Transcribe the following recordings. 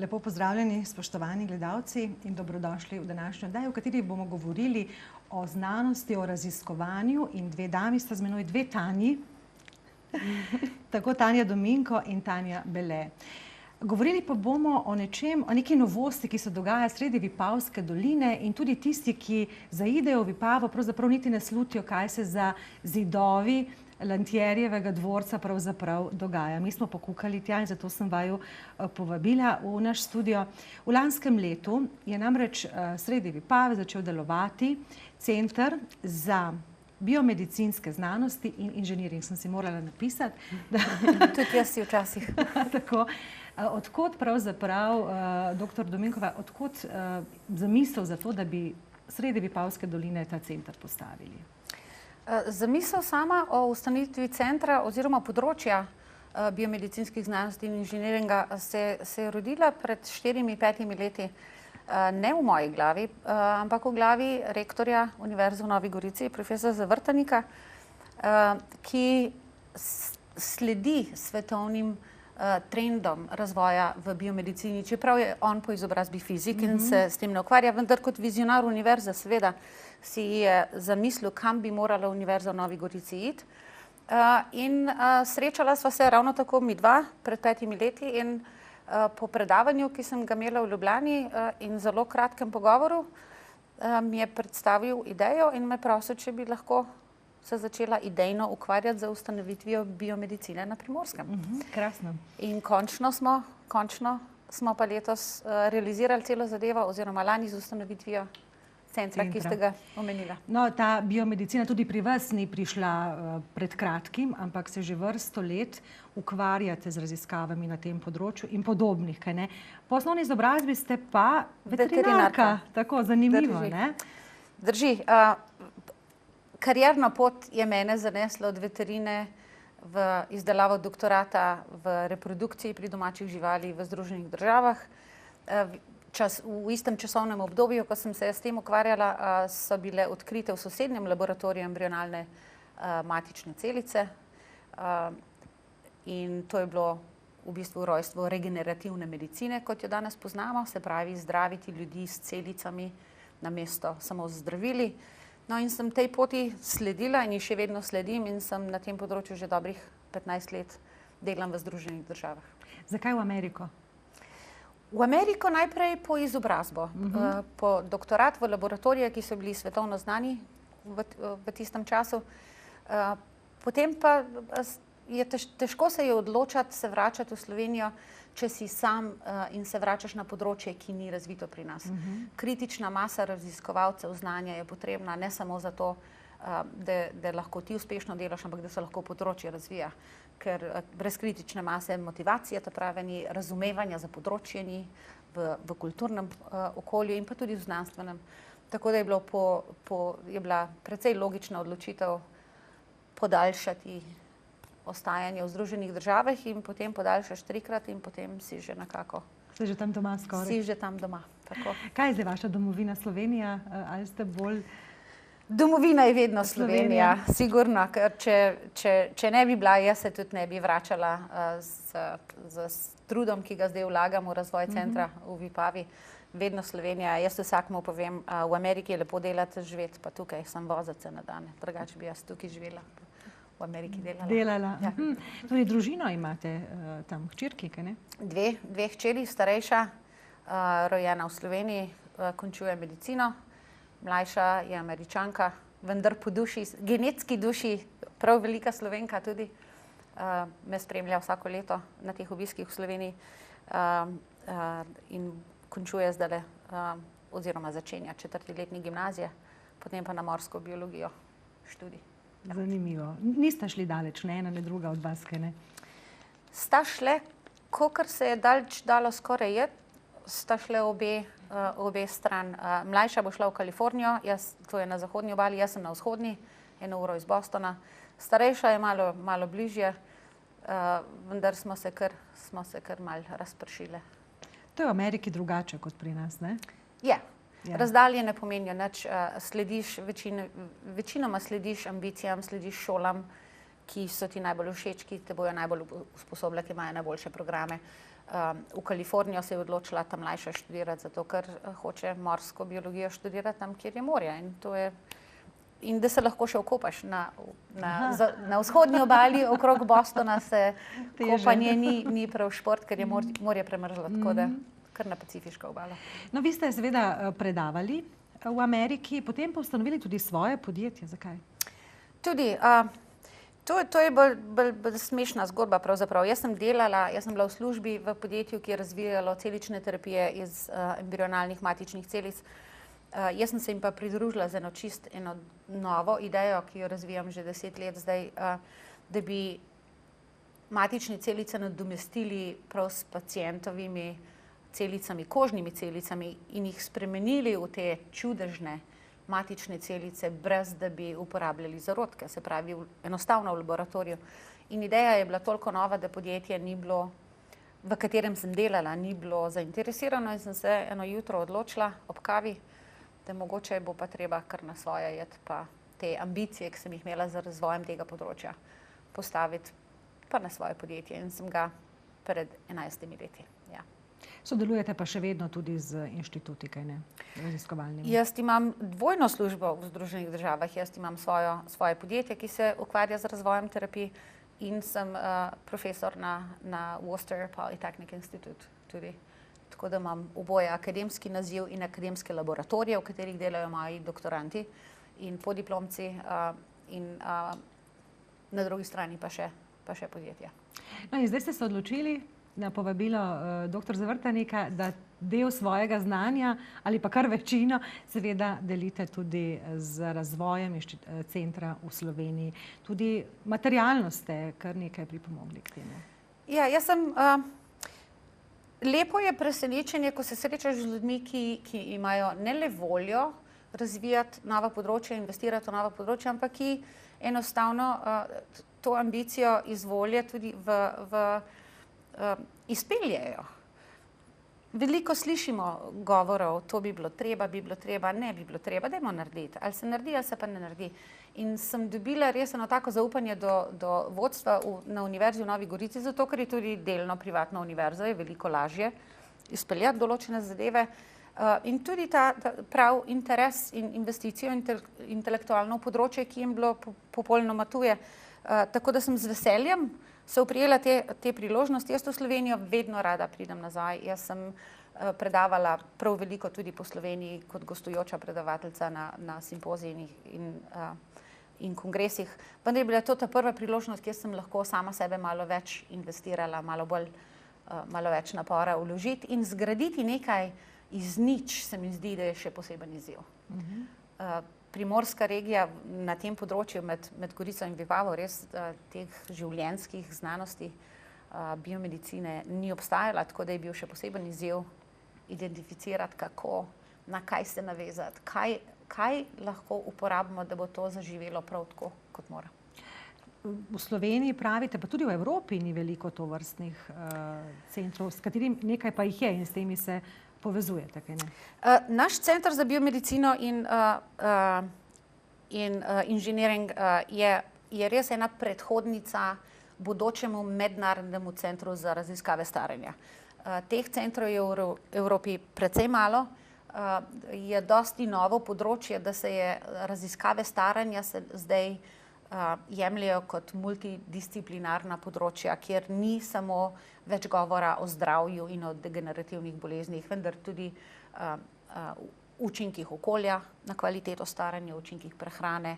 Lepo pozdravljeni, spoštovani gledalci in dobrodošli v današnjo oddajo, v kateri bomo govorili o znanosti, o raziskovanju in dve dami sta z menoj, dve Tanji, tako Tanja Dominko in Tanja Bele. Govorili pa bomo o nečem, o neki novosti, ki se dogaja sredi Vipavske doline in tudi tisti, ki zaidejo v Vipavo, pravzaprav niti ne slutijo, kaj se za zidovi Lantjerjevega dvorca pravzaprav dogaja. Mi smo pokukali tja in zato sem vaju povabila v naš studio. V lanskem letu je namreč sredi Vipave začel delovati Center za biomedicinske znanosti in inženiring. Sem si morala napisati. Tudi jaz si včasih. Tako. Odkot pravzaprav, doktor Dominkova, odkot zamisel za to, da bi sredi Vipavske doline ta center postavili? Zamisel sama o ustanovitvi centra oziroma področja biomedicinskih znanosti in inženiringa se je rodila pred 4-5 leti. Ne v moji glavi, ampak v glavi rektorja Univerze v Novi Gorici, profesora Zavrtanika, ki sledi svetovnim trendom razvoja v biomedicini, čeprav je on po izobrazbi fizik in se s tem ne ukvarja, vendar kot vizionar univerze seveda si je zamislil, kam bi morala Univerza v Novi Gorici iti. In srečala sva se ravno tako mi dva pred 5 leti in po predavanju, ki sem ga imela v Ljubljani in zelo kratkem pogovoru, mi je predstavil idejo in me prosil, če bi lahko se začela idejno ukvarjati z ustanovitvijo biomedicine na Primorskem. Krasno. In končno smo pa letos realizirali celo zadevo oziroma lani z ustanovitvijo centra, ki ste ga omenila. No, ta biomedicina tudi pri vas ni prišla pred kratkim, ampak se že vrsto let ukvarjate z raziskavami na tem področju in podobnih, kaj ne? Po osnovni izobrazbi ste pa veterinarka. Tako, zanimivo, ne? Drži. Karierna pot je mene zanesla od veterine v izdelavo doktorata v reprodukciji pri domačih živali v Združenih državah. V istem časovnem obdobju, ko sem se s tem ukvarjala, so bile odkrite v sosednjem laboratoriju embrionalne matične celice. In to je bilo v bistvu rojstvo regenerativne medicine, kot jo danes poznamo, se pravi zdraviti ljudi s celicami namesto samo z zdravili. No in sem tej poti sledila in ji še vedno sledim in sem na tem področju že dobrih 15 let delam v Združenih državah. Zakaj v Ameriko? V Ameriko najprej po izobrazbo, po doktorat v laboratorije, ki so bili svetovno znani v tistem času. Potem pa je težko se je odločati, se vračati v Slovenijo, če si sam in se vračaš na področje, ki ni razvito pri nas. Kritična masa raziskovalcev znanja je potrebna ne samo zato, da lahko ti uspešno delaš, ampak da se lahko področje razvija. Ker brez kritične mase motivacije, to pravi, ni razumevanja za področje, ni v kulturnem okolju in pa tudi v znanstvenem. Tako da je bila precej logična odločitev podaljšati ostajanje v Združenih državah in potem podaljšaš 3-krat in potem si že nekako. Ste že tam doma skoraj? Si že tam doma, tako. Kaj je zdaj vaša domovina, Slovenija? Ali ste bolj... Domovina je vedno Slovenija, sigurno, ker če ne bi bila, jaz se tudi ne bi vračala z trudom, ki ga zdaj vlagam v razvoj centra v Vipavi. Vedno Slovenija. Jaz vsakmu povem, v Ameriki je lepo delati, živeti, pa tukaj sem voziti na dan. Drugače bi jaz tukaj živela, v Ameriki delala. Ja. Tudi družino imate tam, hčerki, kaj ne? Dve hčeri, starejša, rojena v Sloveniji, končuje medicino. Mlajša je Američanka, vendar po duši, genetski duši, prav velika Slovenka tudi. Me spremlja vsako leto na teh obiskih v Sloveniji in končuje zdajle, oziroma začenja 4. letnik gimnazije, potem pa na morsko biologijo študij. Zanimivo. Niste šli daleč, ne ena, ne druga od vas, kaj ne? Sta šle, kakor se je daleč dalo skoraj iti, sta šle obe stran. Mlajša bo šla v Kalifornijo, to je na zahodnji obali, jaz sem na vzhodni, 1 uro iz Bostona. Starejša je malo bližje, vendar smo se kar malo razpršile. To je v Ameriki drugače kot pri nas, ne? Je. Razdalje ne pomenijo nič. Večinoma slediš ambicijam, slediš šolam, ki so ti najbolj všeč, ki te bojo najbolj usposobile, ki imajo najboljše programe. V Kalifornijo se je odločila ta mlajša študirati, zato ker hoče morsko biologijo študirati tam, kjer je morje. In da se lahko še okopaš na vzhodni obali, okrog Bostona se kopanje ni prav šport, ker je morje premrzlo, tako da kar na pacifiško obalo. No, vi ste seveda predavali v Ameriki, potem pa ustanovili tudi svoje podjetje. Zakaj? Tudi, to je bolj smešna zgodba pravzaprav. Jaz sem bila v službi v podjetju, ki je razvijalo celične terapije iz embrionalnih matičnih celic. Jaz sem se jim pa pridružila z eno novo idejo, ki jo razvijam že 10 let zdaj, da bi matične celice nadomestili prav s pacientovimi celicami, kožnimi celicami in jih spremenili v te čudežne matične celice, brez da bi uporabljali zarodke, se pravi enostavno v laboratoriju. In ideja je bila toliko nova, da podjetje ni bilo, v katerem sem delala, ni bilo zainteresirano in sem se eno jutro odločila ob kavi, da mogoče bo pa treba kar na svoje jeti, pa te ambicije, ki sem jih imela za razvojem tega področja, postaviti pa na svoje podjetje in sem ga pred 11 leti. Ja. Sodelujete pa še vedno tudi z inštituti, kaj ne, raziskovalnimi? Jaz imam dvojno službo v Združenih državah. Jaz imam svoje podjetje, ki se ukvarja z razvojem terapij in sem profesor na Worcester Polytechnic Institute tudi. Tako da imam oboje akademski naziv in akademske laboratorije, v katerih delajo moji doktoranti in podiplomci in na drugi strani pa še podjetja. No in zdaj ste se odločili na povabilo dr. Zavrtanika, da del svojega znanja ali pa kar večino seveda delite tudi z razvojem centra v Sloveniji. Tudi materialno ste kar nekaj pripomogli k temu. Ja, jaz sem... Lepo je presenečenje, ko se srečaš z ljudmi, ki imajo ne le voljo razvijati nova področja, investirati v nova področja, ampak ki enostavno to ambicijo iz volje tudi izpeljejo. Veliko slišimo govorov, to bi bilo treba, ne bi bilo treba, dajmo narediti. Ali se naredi, ali se pa ne naredi. In sem dobila res eno tako zaupanje do vodstva na Univerzi v Novi Gorici, zato ker je tudi delno privatna univerza, je veliko lažje izpeljati določene zadeve. In tudi ta prav interes in investicijo intelektualno področje, ki jim bilo popolnoma tuje. Tako da sem z veseljem se oprijela te priložnosti. Jaz v Slovenijo vedno rada pridem nazaj. Jaz sem predavala prav veliko tudi po Sloveniji kot gostujoča predavateljica na simpozijih in kongresih. Vendar je bila to ta prva priložnost, kjer sem lahko sama sebe malo več investirala, malo več napora vložiti in zgraditi nekaj iz nič, se mi zdi, da je še poseben izziv. Primorska regija na tem področju med Gorico in Vipavo res teh življenjskih znanosti, biomedicine ni obstajala, tako da je bil še poseben izziv identificirati, kako, na kaj se navezati, kaj lahko uporabimo, da bo to zaživelo prav tako, kot mora. V Sloveniji pravite, pa tudi v Evropi ni veliko tovrstnih centrov, s katerim nekaj pa jih je in s temi se povezujete, kaj ne? Naš center za biomedicino in inženiring je res ena predhodnica bodočemu mednarodnemu centru za raziskave staranja. Teh centrov je v Evropi precej malo. Je dosti novo področje, da se je raziskave staranja zdaj jemljajo kot multidisciplinarna področja, kjer ni samo več govora o zdravju in o degenerativnih boleznih, vendar tudi učinkih okolja na kvaliteto staranja, učinkih prehrane,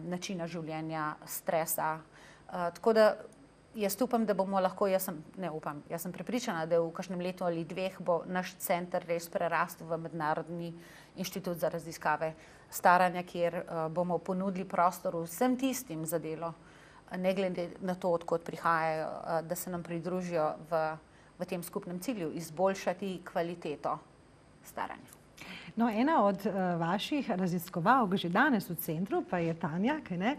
načina življenja, stresa. Tako da jaz upam, da bomo lahko, jaz sem prepričana, da v kakšnem letu ali dveh bo naš center res prerastel v Mednarodni inštitut za raziskave staranja, kjer bomo ponudili prostor vsem tistim za delo, ne glede na to, odkot prihajajo, da se nam pridružijo v tem skupnem cilju, izboljšati kvaliteto staranja. No, ena od vaših raziskovalk že danes v centru pa je Tanja, kaj ne?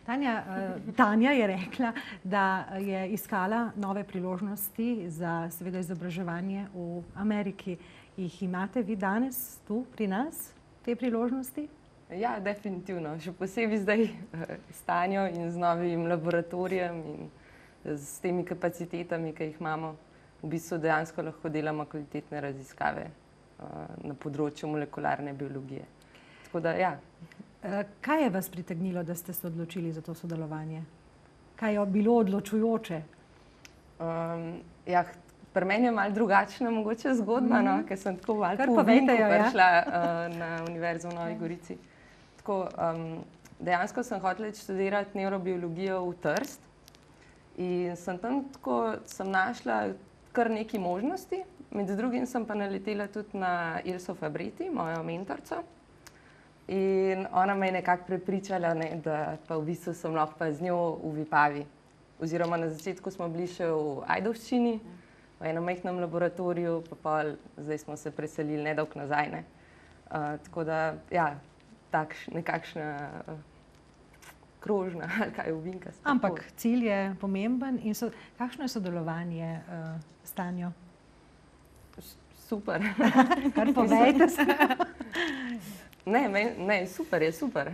Tanja je rekla, da je iskala nove priložnosti za seveda izobraževanje v Ameriki. Jih imate vi danes tu pri nas, te priložnosti? Ja, definitivno. Še posebej zdaj s Tanjo in z novim laboratorijem in s temi kapacitetami, ki jih imamo v bistvu dejansko lahko delamo kvalitetne raziskave na področju molekularne biologije. Tako da, ja. Kaj je vas pritegnilo, da ste se odločili za to sodelovanje? Kaj je bilo odločujoče? Ja, pri meni je malo drugačna mogoče zgodba, no, ker sem tako malo Kar po ovinku povejte jo, ja. prišla na Univerzo v Novi Gorici. Tako, dejansko sem hotela študirati nevrobiologijo v Trst in sem tam tako našla kar nekaj možnosti. Med drugim sem pa naletela tudi na Ilso Fabreti, mojo mentorico. In ona me je nekako prepričala, ne, da pa v bistvu sem lahko pa z njo v Vipavi. Oziroma na začetku smo bili še v Ajdovščini, v enem majhnem laboratoriju, pa pol, zdaj smo se preselili nedolgo nazaj. Ne. Tako da, ja, nekakšna krožna, ali kaj ovinka. Ampak cilj je pomemben in kakšno je sodelovanje s Tanjo? Super. Kar povejte se. Ne, super je, super.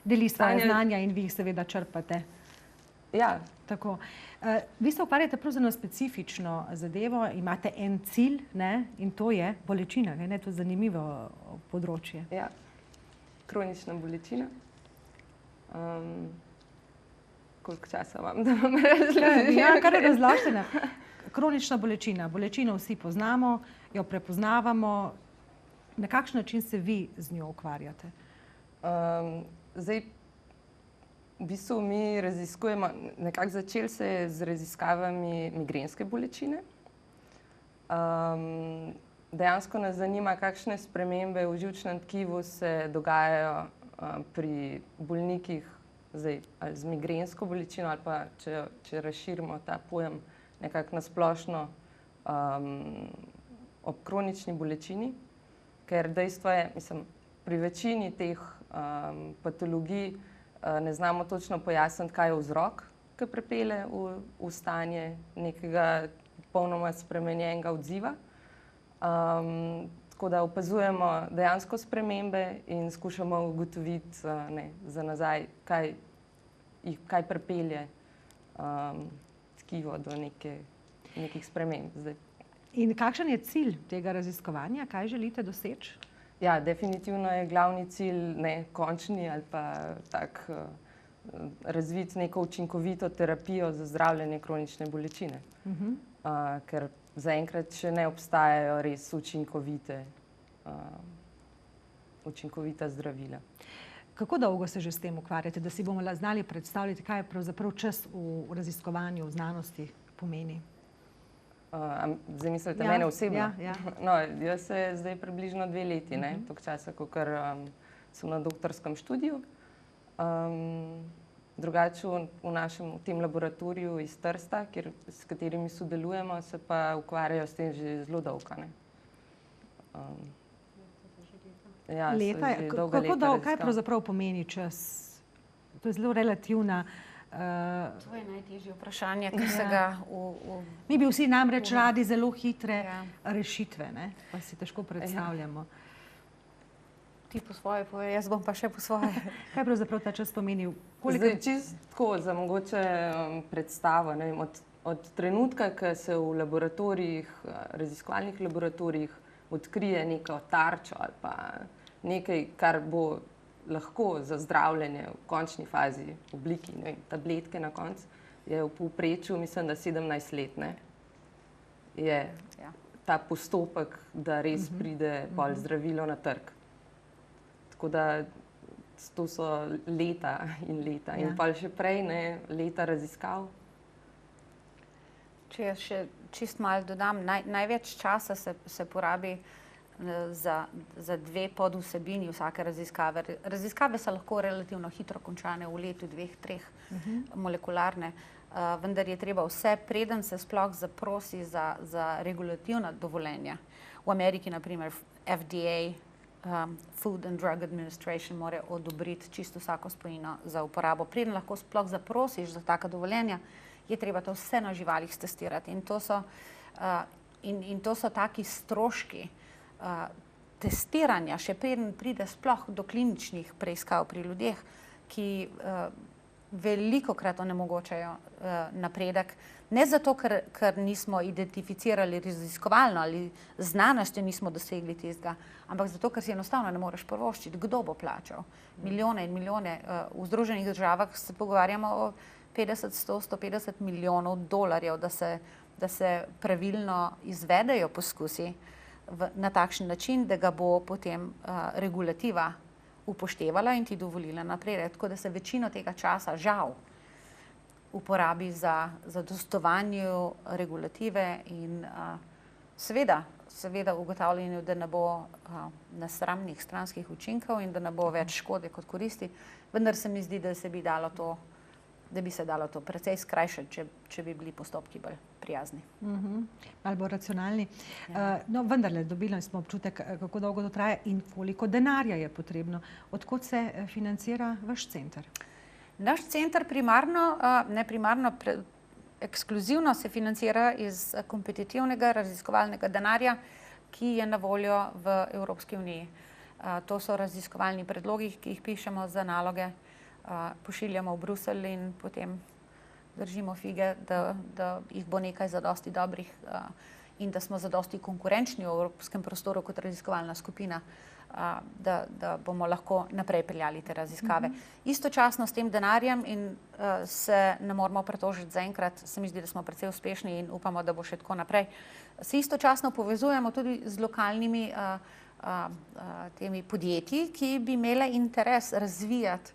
Deli svoje znanja in vi jih seveda črpate. Ja. Tako. Vi se ukvarjate prav z eno specifično zadevo, imate en cilj, ne, in to je bolečina, ne, to je zanimivo področje. Ja, kronična bolečina. Koliko časa imam, da vam razložim? Ja, kar razložite. Kronična bolečina. Bolečino vsi poznamo, jo prepoznavamo. Na kakšen način se vi z njo ukvarjate? Zdaj, v bistvu mi raziskujemo, nekako začeli se je z raziskavami migrenske bolečine. Dejansko nas zanima, kakšne spremembe v živčnem tkivu se dogajajo pri bolnikih zdaj, ali z migrensko bolečino ali pa če razširimo ta pojem nekako na splošno ob kronični bolečini. Ker dejstvo je, mislim, pri večini teh patologij ne znamo točno pojasniti, kaj je vzrok, ki pripelje v stanje nekega popolnoma spremenjenega odziva. Tako da opazujemo dejansko spremembe in skušamo ugotoviti za nazaj, kaj pripelje tkivo do nekih sprememb zdaj. In kakšen je cilj tega raziskovanja? Kaj želite doseči? Ja, definitivno je glavni cilj končni ali pa tak razviti neko učinkovito terapijo za zdravljenje kronične bolečine. Ker zaenkrat še ne obstajajo res učinkovita zdravila. Kako dolgo se že s tem ukvarjate, da si bomo znali predstavljati, kaj je pravzaprav čas v raziskovanju, v znanosti pomeni? Zdaj mislite mene osebno? Ja. No, jaz se zdaj približno 2 leti, toliko časa, kakor sem na doktorskem študiju. Drugače v tem laboratoriju iz Trsta, s katerimi sodelujemo, se pa ukvarjajo s tem že zelo dolgo. Ja, leta? Kaj pravzaprav pomeni čas? To je zelo relativna. To je najtežje vprašanje, ker se ga Mi bi vsi namreč radi zelo hitre rešitve, ne? Pa si težko predstavljamo. Ti po svoje povej, jaz bom pa še po svoje. Kaj pravzaprav ta čas pomeni? Zdaj, čisto tako, za mogoče predstavo, ne vem, od trenutka, ko se v laboratorijih, raziskovalnih laboratorijih odkrije neko tarčo ali pa nekaj, kar bo lahko za zdravljenje v končni fazi v obliki tabletke na koncu, je v povprečju, mislim, da 17 let, ne, je ta postopek, da res pride pol zdravilo na trg. Tako da to so leta in leta. In pol še prej, ne, leta raziskav. Če jaz še čist malo dodam, največ časa se porabi za 2 podvsebini vsake raziskave. Raziskave so lahko relativno hitro končane v letu, 2, 3 molekularne, vendar je treba vse, preden se sploh zaprosi za regulativna dovoljenja. V Ameriki, na primer, FDA, Food and Drug Administration, mora odobriti čisto vsako spojino za uporabo. Preden lahko sploh zaprosiš za taka dovoljenja, je treba to vse na živalih stestirati. In to so taki stroški testiranja, še preden pride sploh do kliničnih preiskav pri ljudeh, ki velikokrat onemogočajo napredek. Ne zato, ker nismo identificirali raziskovalno ali znanostjo nismo dosegli tistega, ampak zato, ker si enostavno ne moreš privoščiti, kdo bo plačal. Milijone in milijone. V Združenih državah se pogovarjamo o 50, 100, 150 milijonov dolarjev, da se pravilno izvedejo poskusi na takšen način, da ga bo potem regulativa upoštevala in ti dovolila napredek. Tako da se večino tega časa žal uporabi za zadostovanju regulative in seveda ugotavljanju, da ne bo nesramnih stranskih učinkov in da ne bo več škode kot koristi, vendar se mi zdi, da bi se dalo to precej skrajšati, če bi bili postopki bolj prijazni. Malo bolj racionalni. No, vendarle, dobili smo občutek, kako dolgo to traja in koliko denarja je potrebno. Odkot se financira vaš center? Naš center ekskluzivno se financira iz kompetitivnega raziskovalnega denarja, ki je na voljo v Evropski uniji. To so raziskovalni predlogi, ki jih pišemo za naloge, pošiljamo v Bruselj in potem držimo fige, da jih bo nekaj zadosti dobrih in da smo zadosti konkurenčni v evropskem prostoru kot raziskovalna skupina, da bomo lahko naprej peljali te raziskave. Istočasno s tem denarjem in se ne moramo pretožiti zaenkrat, se mi zdi, da smo precej uspešni in upamo, da bo še tako naprej. Se istočasno povezujemo tudi z lokalnimi temi podjetji, ki bi imele interes razvijati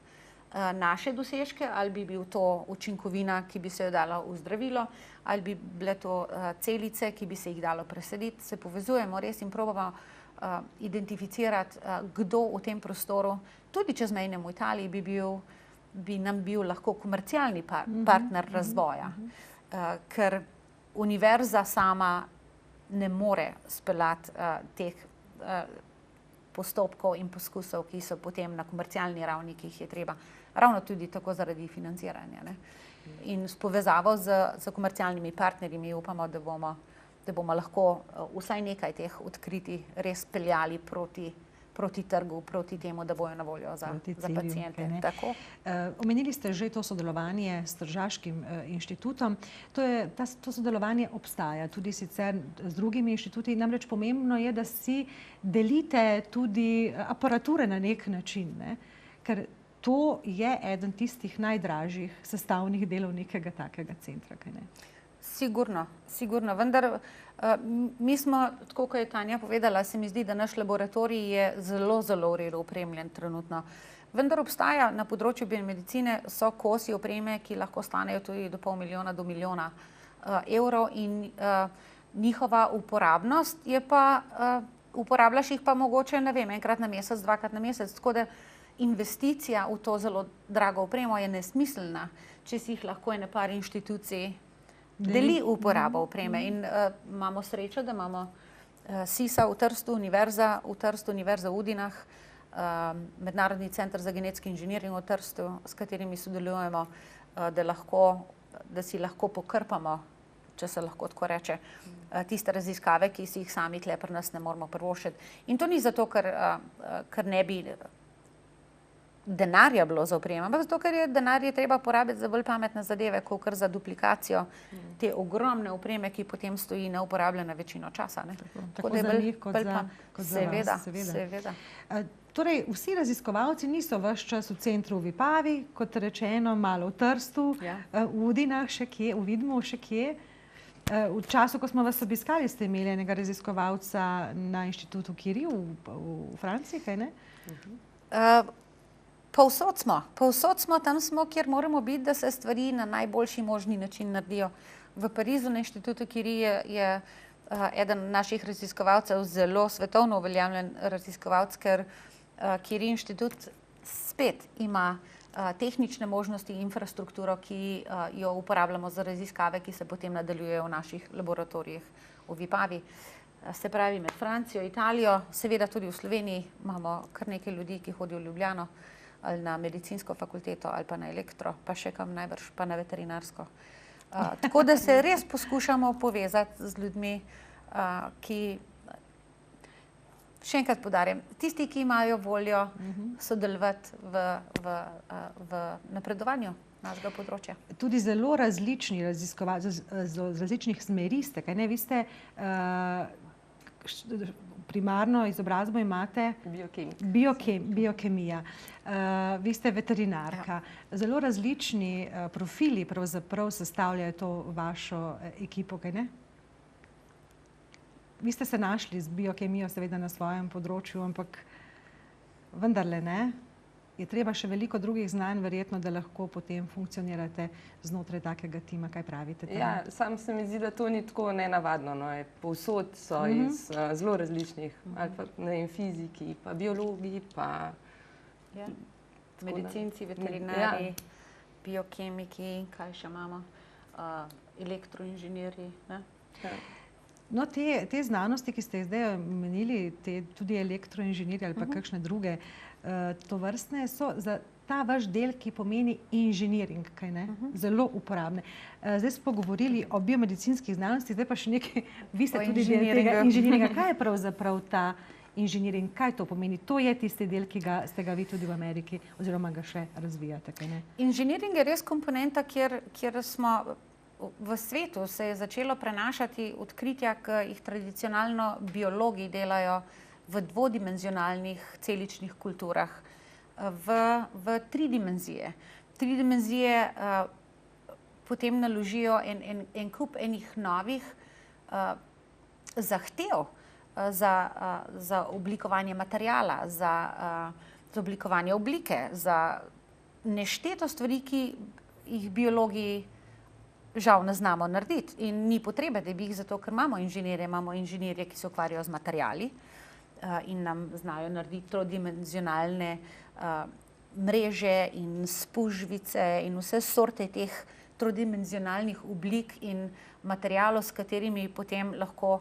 naše dosežke, ali bi bil to učinkovina, ki bi se jo dala v zdravilo, ali bi bile to celice, ki bi se jih dalo presaditi. Se povezujemo res in probamo identificirati, kdo v tem prostoru, tudi čezmejnem v Italiji, bi nam bil lahko komercialni partner razvoja. Ker univerza sama ne more speljati teh postopkov in poskusov, ki so potem na komercialni ravni, ki jih je treba. Ravno tudi tako zaradi financiranja. In s povezavo z komercialnimi partnerji mi upamo, da bomo lahko vsaj nekaj teh odkritij res peljali proti trgu, proti temu, da bojo na voljo za paciente. Omenili ste že to sodelovanje s Tržaškim inštitutom. To sodelovanje obstaja tudi sicer z drugimi inštituti. Namreč pomembno je, da si delite tudi aparature na nek način, ker to je eden tistih najdražjih sestavnih delov nekega takega centra, kaj ne? Sigurno. Vendar mi smo, tako kot je Tanja povedala, se mi zdi, da naš laboratorij je zelo, zelo v redu opremljen trenutno. Vendar obstaja na področju biomedicine so kosi opreme, ki lahko stanejo tudi do pol milijona do milijona evrov in njihova uporabnost je pa, uporabljaš jih pa mogoče, ne vem, enkrat na mesec, dvakrat na mesec, tako da investicija v to zelo drago opremo je nesmiselna, če si jih lahko ene par inštitucij deli uporabo opreme. In imamo srečo, da imamo SISA v Trstu, Univerza v Udinah, Mednarodni center za genetski inženiring v Trstu, s katerimi sodelujemo, da si lahko pokrpamo, če se lahko tako reče, tiste raziskave, ki si jih sami tule pri nas ne moramo privoščiti. In to ni zato, ker ne bi denarja bilo za opremo, ampak zato, ker je denar treba porabiti za bolj pametne zadeve, kot za duplikacijo te ogromne opreme, ki potem stoji neuporabljena večino časa. Tako za njih, kot za vas, seveda. Torej, vsi raziskovalci niso ves čas v centru v Vipavi, kot rečeno, malo v Trstu, v Udinah še kje, v Vidmu še kje. V času, ko smo vas obiskali, ste imeli enega raziskovalca na inštitutu Curie v Franciji, kaj ne? Povsod smo, tam smo, kjer moramo biti, da se stvari na najboljši možni način naredijo. V Parizu na inštitutu Curie je eden naših raziskovalcev zelo svetovno uveljavljen raziskovalec, ker Curie inštitut spet ima tehnične možnosti, infrastrukturo, ki jo uporabljamo za raziskave, ki se potem nadaljujejo v naših laboratorijih v Vipavi. Se pravi, med Francijo, Italijo, seveda tudi v Sloveniji imamo kar nekaj ljudi, ki hodijo v Ljubljano, ali na medicinsko fakulteto, ali pa na elektro, pa še kam najbrž, pa na veterinarsko. Tako da se res poskušamo povezati z ljudmi, ki, še enkrat poudarjam, tisti, ki imajo voljo sodelovati v napredovanju našega področja. Tudi zelo različni raziskovalci, z različnih smeri ste, kaj ne? Vi ste primarno izobrazbo imate biokemija. Vi ste veterinarka. Zelo različni profili pravzaprav sestavljajo to vašo ekipo, kaj ne? Vi ste se našli z biokemijo seveda na svojem področju, ampak vendarle ne. Je treba še veliko drugih znanj, verjetno, da lahko potem funkcionirate znotraj takega tima. Kaj pravite? Ja, sam se mi zdi, da to ni tako nenavadno. No. Povsod so iz zelo različnih, ali pa ne vem, fiziki, pa biologi, pa medicinci, veterinari, biokemiki, kaj še imamo, elektroinženirji. No, te znanosti, ki ste zdaj omenili, tudi elektroinženirji ali pa kakšne druge tovrstne, so za ta vaš del, ki pomeni inženiring, kaj ne? Zelo uporabne. Zdaj smo govorili o biomedicinskih znanosti, zdaj pa še nekaj, vi ste tudi del tega inženiringa. Kaj je pravzaprav ta inženiring? Kaj to pomeni? To je tisti del, ki ste ga vi tudi v Ameriki oziroma ga še razvijate, kaj ne? Inženiring je res komponenta, kjer smo v svetu se je začelo prenašati odkritja, ki jih tradicionalno biologi delajo v dvodimenzionalnih celičnih kulturah, v tri dimenzije. Tri dimenzije potem naložijo en kup enih novih zahtev za oblikovanje materijala, za oblikovanje oblike, za nešteto stvari, ki jih biologi žal ne znamo narediti. In ni potrebe, da bi jih zato, ker imamo inženirje, ki se ukvarjajo z materijali in nam znajo narediti trodimenzionalne mreže in spužvice in vse sorte teh trodimenzionalnih oblik in materijalov, s katerimi potem lahko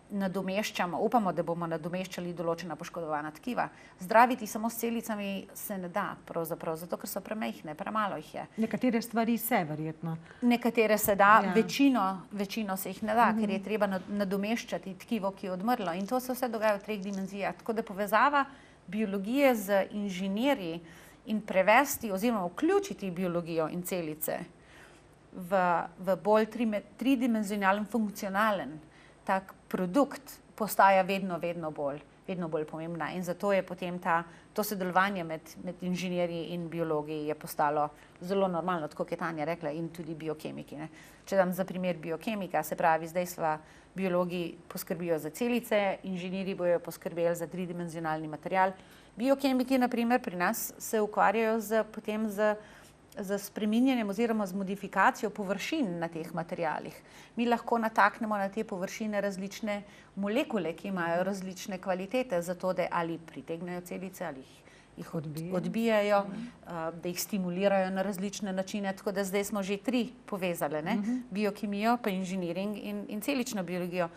nadomeščamo, upamo, da bomo nadomeščali določena poškodovana tkiva. Zdraviti samo s celicami se ne da, pravzaprav, zato ker so premajhne, premalo jih je. Nekatere stvari se verjetno. Nekatere se da, večino se jih ne da, ker je treba nadomeščati tkivo, ki je odmrlo. In to se vse dogaja v treh dimenzijah. Tako da povezava biologije z inženirji in prevesti oziroma vključiti biologijo in celice v bolj tridimenzionalen, funkcionalen tak produkt postaja vedno bolj pomembna. In zato je potem to sodelovanje med inženirji in biologi je postalo zelo normalno, tako kot je Tanja rekla, in tudi biokemiki. Če dam za primer biokemika, se pravi, zdaj sva biologi poskrbijo za celice, inženirji bojo poskrbeli za tridimenzionalni material. Biokemiki, na primer, pri nas se ukvarjajo potem z spreminjanjem oziroma z modifikacijo površin na teh materialih. Mi lahko nataknemo na te površine različne molekule, ki imajo različne kvalitete, zato da ali pritegnejo celice, ali jih odbijajo, da jih stimulirajo na različne načine. Tako da zdaj smo že tri povezale, biokemijo, pa inženiring in celično biologijo.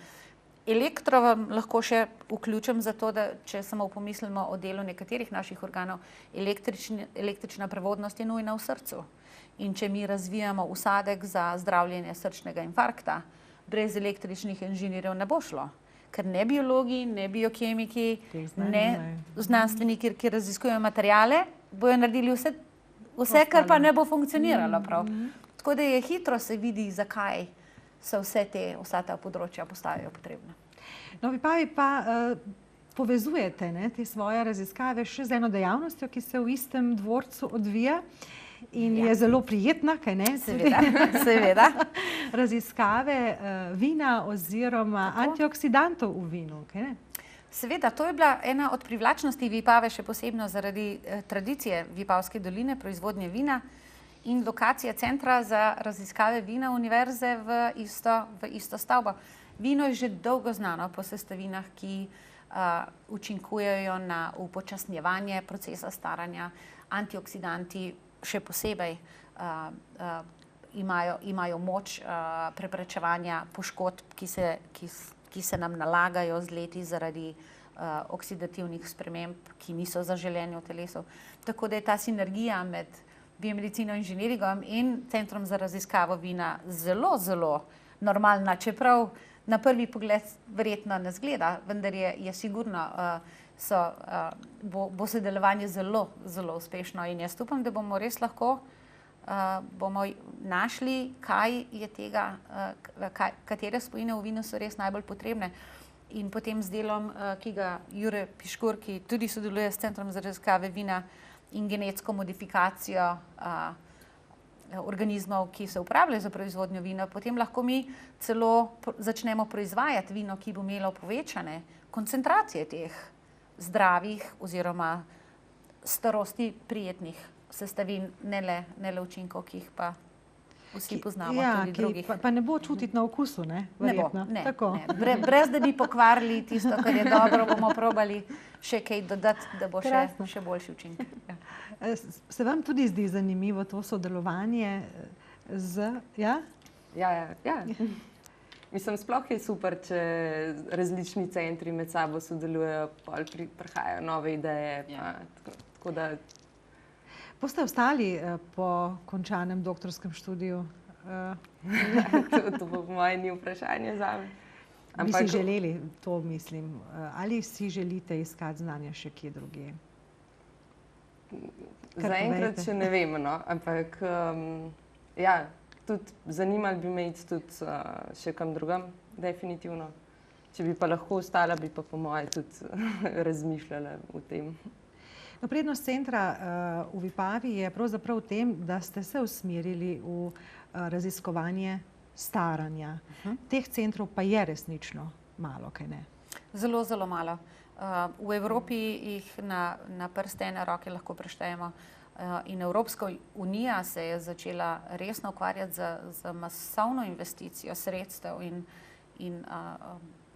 Elektro vam lahko še vključim zato, da če samo pomislimo o delu nekaterih naših organov, električna prevodnost je nujna v srcu. In če mi razvijamo usadek za zdravljenje srčnega infarkta, brez električnih inženirjev ne bo šlo. Ker ne biologi, ne biokemiki, ne znanstveniki, ki raziskujejo materijale, bojo naredili vse, kar pa ne bo funkcioniralo prav. Tako da je hitro se vidi, zakaj se vsa ta področja postajajo potrebna. No, vi pa povezujete te svoje raziskave še z eno dejavnostjo, ki se v istem dvorcu odvija in je zelo prijetna, kaj ne? Seveda. Raziskave vina oziroma antioksidantov v vinu, kaj ne? Seveda, to je bila ena od privlačnosti Vipave, še posebno zaradi tradicije Vipavske doline, proizvodnje vina in lokacija centra za raziskave vina univerze v isto stavbo. Vino je že dolgo znano po sestavinah, ki učinkujejo na upočasnjevanje procesa staranja. Antioksidanti še posebej imajo moč preprečevanja poškodb, ki se nam nalagajo z leti zaradi oksidativnih sprememb, ki niso zaželeni v telesu. Tako da je ta sinergija med biomedicino inženiringom in Centrom za raziskavo vina zelo, zelo normalna, čeprav na prvi pogled verjetno ne zgleda, vendar je sigurno, bo sodelovanje zelo, zelo uspešno in jaz upam, da bomo res lahko bomo našli, kaj je tega, katere spojine v vinu so res najbolj potrebne. In potem z delom, ki ga Jure Piškur, ki tudi sodeluje s Centrom za raziskave vina in genetsko modifikacijo organizmov, ki se uporabljajo za proizvodnjo vina, potem lahko mi celo začnemo proizvajati vino, ki bo imelo povečane koncentracije teh zdravih oziroma starosti prijetnih sestavin, ne le učinkov, ki jih pa vsi poznamo, tudi drugih. Pa ne bo čutiti na okusu, ne? Verjetno. Ne bo, ne. Brez da bi pokvarili tisto, kar je dobro, bomo probali še kaj dodati, da bo še boljši učinek. Ja. Se vam tudi zdi zanimivo to sodelovanje z... Ja? Ja. Mislim, sploh je super, če različni centri med sabo sodelujejo, prihajajo nove ideje. Tako da... Boste ostali po končanem doktorskem študiju? To bo moje ni vprašanje zame. Bi si želeli, to mislim, ali si želite iskati znanje še kje drugje? Zaenkrat še ne vem, no, ampak ja, tudi zanimalo bi me iti tudi še kam drugam, definitivno. Če bi pa lahko ostala, bi pa po moje tudi razmišljala o tem. No, prednost centra v Vipavi je pravzaprav v tem, da ste se usmerili v raziskovanje staranja. Teh centrov pa je resnično malo, kaj ne? Zelo, zelo malo. V Evropi jih na prste ene roke lahko preštejemo. In Evropska unija se je začela resno ukvarjati z masovno investicijo sredstev in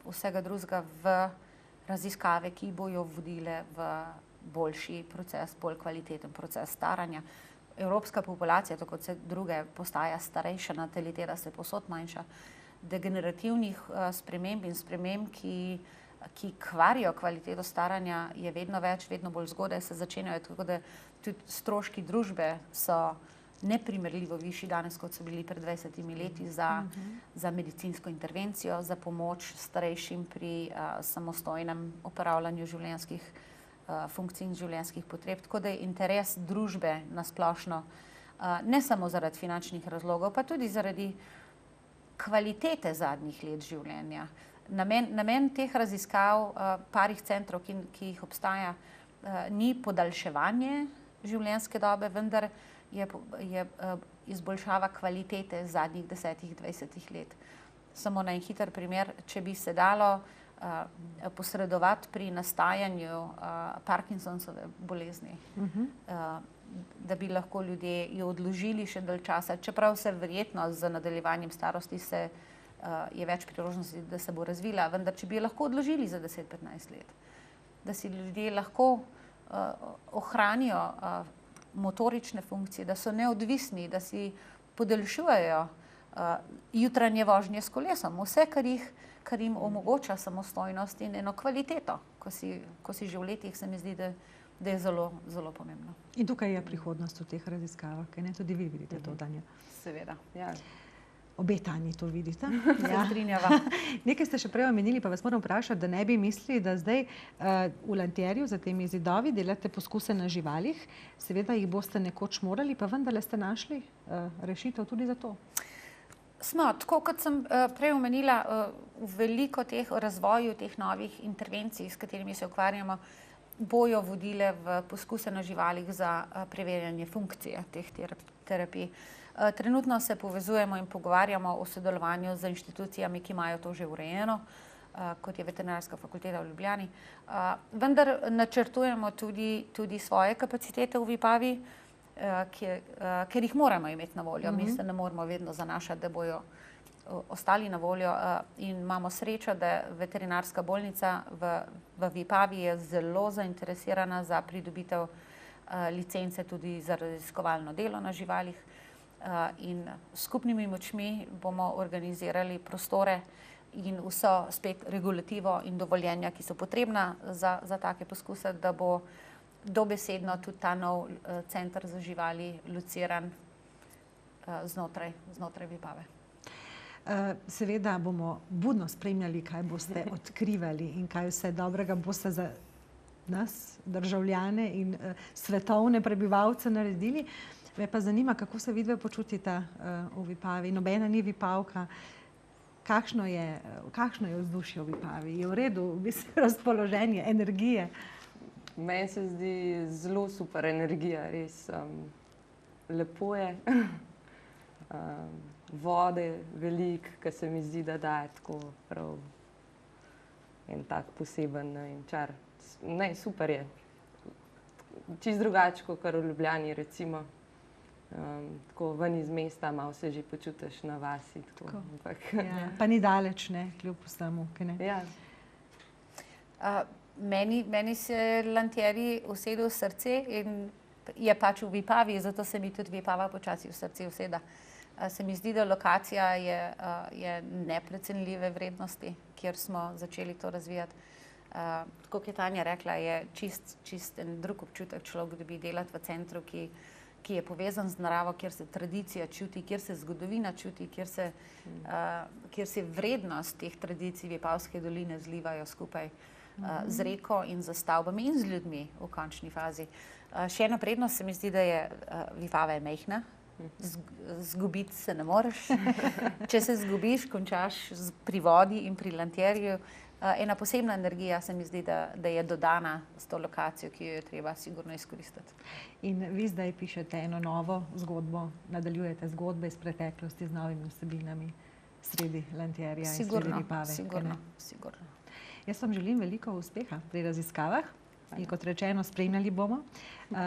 vsega drugega v raziskave, ki bojo vodile v boljši proces, bolj kvaliteten proces staranja. Evropska populacija, tako kot vse druge, postaja starejša, nataliteta se povsod manjša. Degenerativnih sprememb in sprememb, ki kvarijo kvaliteto staranja, je vedno več, vedno bolj zgodaj se začenjajo, tako da tudi stroški družbe so neprimerljivo višji danes, kot so bili pred 20 leti za medicinsko intervencijo, za pomoč starejšim pri samostojnem upravljanju življenjskih funkcij in življenjskih potreb. Tako da je interes družbe nasplošno, ne samo zaradi finančnih razlogov, pa tudi zaradi kvalitete zadnjih let življenja. Namen teh raziskav, parih centrov, ki jih obstaja, ni podaljševanje življenjske dobe, vendar je izboljšava kvalitete zadnjih 10-20 let. Samo na en hiter primer, če bi se dalo posredovati pri nastajanju Parkinsonsove bolezni, da bi lahko ljudje jo odložili še dalj časa, čeprav se verjetno z nadaljevanjem starosti je več priložnosti, da se bo razvila, vendar če bi jo lahko odložili za 10-15 let, da si ljudje lahko ohranijo motorične funkcije, da so neodvisni, da si podaljšujejo jutranje vožnje s kolesom, vse, kar jim omogoča samostojnost in eno kvaliteto, ko si že v letih, se mi zdi, da je zelo, zelo pomembno. In tukaj je prihodnost v teh raziskavah, kaj ne? Tudi vi vidite to, Tanja? Seveda, ja. Obe Tanji to vidite. Se strinjava. Nekaj ste še prej omenili, pa vas moram vprašati, da ne bi mislili, da zdaj v Lantjerju za temi zidovi delate poskuse na živalih. Seveda jih boste nekoč morali, pa vendarle ste našli rešitev tudi za to. Smo, tako kot sem prej omenila, v veliko teh razvoju teh novih intervencij, s katerimi se ukvarjamo, bojo vodile v poskuse na živalih za preverjanje funkcije teh terapij. Trenutno se povezujemo in pogovarjamo o sodelovanju z inštitucijami, ki imajo to že urejeno, kot je Veterinarska fakulteta v Ljubljani. Vendar načrtujemo tudi svoje kapacitete v Vipavi, ker jih moramo imeti na voljo. Mi se ne moramo vedno zanašati, da bojo ostali na voljo, in imamo srečo, da veterinarska bolnica v Vipavi je zelo zainteresirana za pridobitev licence tudi za raziskovalno delo na živalih, in skupnimi močmi bomo organizirali prostore in vso spet regulativo in dovoljenja, ki so potrebna za take poskuse, da bo dobesedno tudi ta nov center za živali lociran znotraj Vipave. Seveda bomo budno spremljali, kaj boste odkrivali in kaj vse dobrega boste za nas, državljane in svetovne prebivalce naredili. Me pa zanima, kako se vidve počutita v Vipavi. Nobena ni Vipavka. Kakšno je vzdušje v Vipavi? Je v redu, v bistvu razpoloženje, energije? Meni se zdi zelo super energija, res lepo je. Vode veliko, ki se mi zdi, da daje tako prav en tak poseben čar. Ne, super je. Čisto drugače, kot v Ljubljani, recimo. Tako ven iz mesta, malo se že počutiš na vasi. Pa ni daleč, ne, kljub vsemu. Ja. Meni se Lantieri usede v srce in je pač v Vipavi, zato se mi tudi Vipava počasi v srce useda. Se mi zdi, da lokacija je neprecenljive vrednosti, kjer smo začeli to razvijati. Tako kot je Tanja rekla, je čist en drug občutek človek dobi delati v centru, ki je povezan z naravo, kjer se tradicija čuti, kjer se zgodovina čuti, kjer se vrednost teh tradicij Vipavske doline zlivajo skupaj z reko in z stavbami in z ljudmi v končni fazi. Še ena prednost se mi zdi, da je Vipava je majhna, zgubiti se ne moreš. Če se zgubiš, končaš pri vodi in pri Lantieriju. Ena posebna energija se mi zdi, da je dodana s to lokacijo, ki jo je treba sigurno izkoristiti. In vi zdaj pišete eno novo zgodbo, nadaljujete zgodbe iz preteklosti z novimi vsebinami sredi Lantierija in sredi Vipave. Sigurno. Jaz vam želim veliko uspeha pri raziskavah in kot rečeno, spremljali bomo.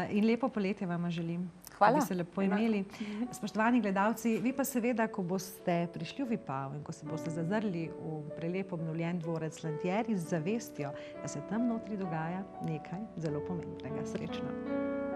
In lepo poletje vam želim. Hvala. Da bi se lepo imeli. Spoštovani gledalci, vi pa seveda, ko boste prišli v Vipavo in ko se boste zazrli v prelep obnovljen dvorec Lantieri z zavestjo, da se tam notri dogaja nekaj zelo pomembnega. Srečno.